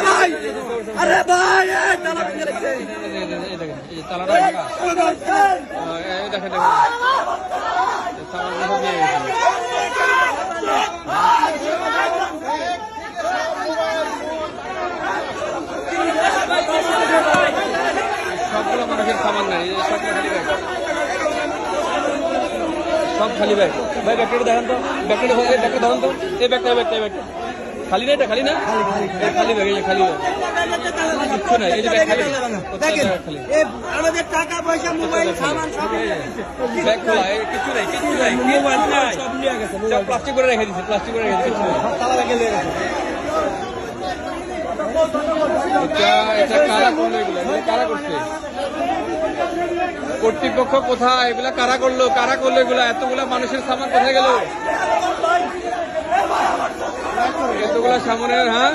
ভাই আরে ভাই সবগুলো মানুষের সামান নাই, সব খালি ব্যাগ। ভাই ব্যাগটা দেখান তো, ব্যাগটা ধরেন তো, এই ব্যাগটা খালি না, এটা খালি না, খালি ব্যাগ, এই খালি ব্যাগ, কিচ্ছু নাই, এই যে ব্যাগ খালি, আমাদের টাকা পয়সা মোবাইল সামান সব ব্যাগ খোলা, কিছু নাই, মোবাইল সব নিয়ে গেছে, প্লাস্টিক করে রেখে দিচ্ছে, তালা ব্যাগে লেগে গেছে। এটা কারা করলো, এগুলো কারা করছে? কর্তৃপক্ষ কোথায়? এগুলা কারা করলো এগুলা? এতগুলা মানুষের সামান কোথায় গেল? এতগুলা সামনের, হ্যাঁ